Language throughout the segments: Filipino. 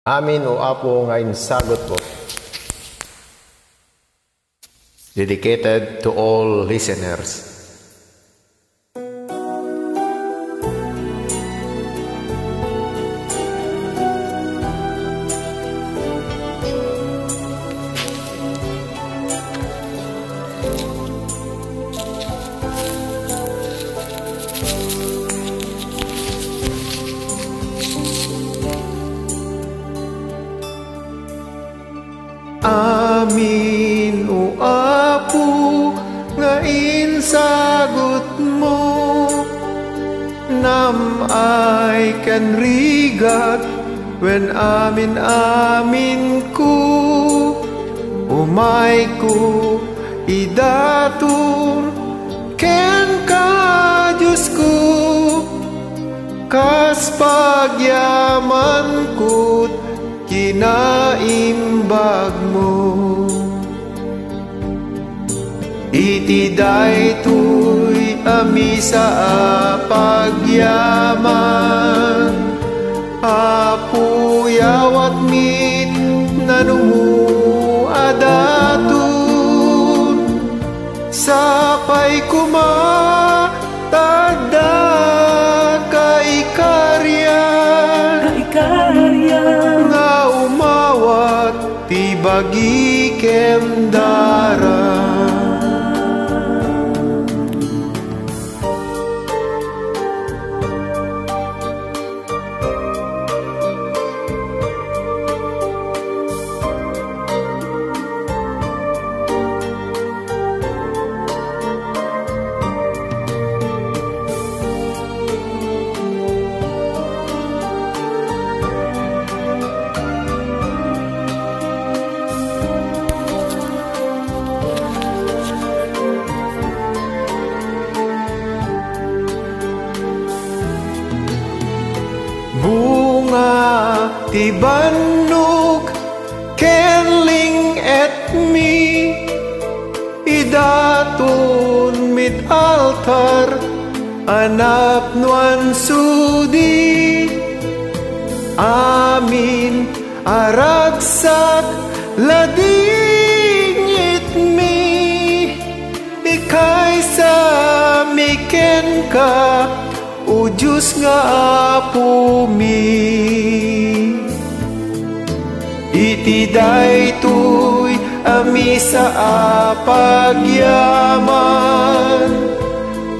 Amin o Apo nga insagot ko. Dedicated to all listeners. Amin o Apo nga insagot mo, nam ay kanrigat when amin ko, umay ko idatur ken ka Diyos ko, kas pagyaman ko't kinaimbag mo. Iti daytoy ami sa pagyaman, Apo yawat mit nanumu adatun, sapay kumatagda kay karyan, nga umawat ti bagi kem daran. Bunga ti bandog kenling et mi, idaton mit altar anap nuan sudi, amin aragsak lading it mi, ikay sa miken ka o Diyos nga Apo mi. Iti daytoy ami sa pagyaman,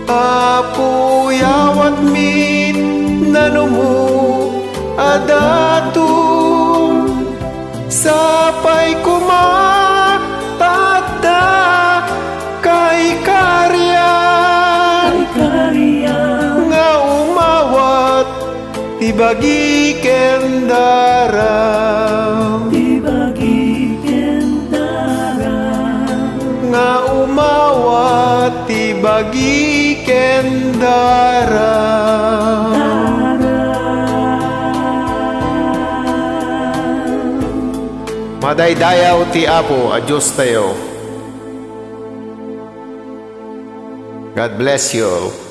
Apo yawat min nanumu adatun, sapay kumatagda kay karyan, nga umawat ti bagi ken daram, nga umawat ti bagi ken daram. Madaydayaw ti Apo a Diyos tayo. God bless you all.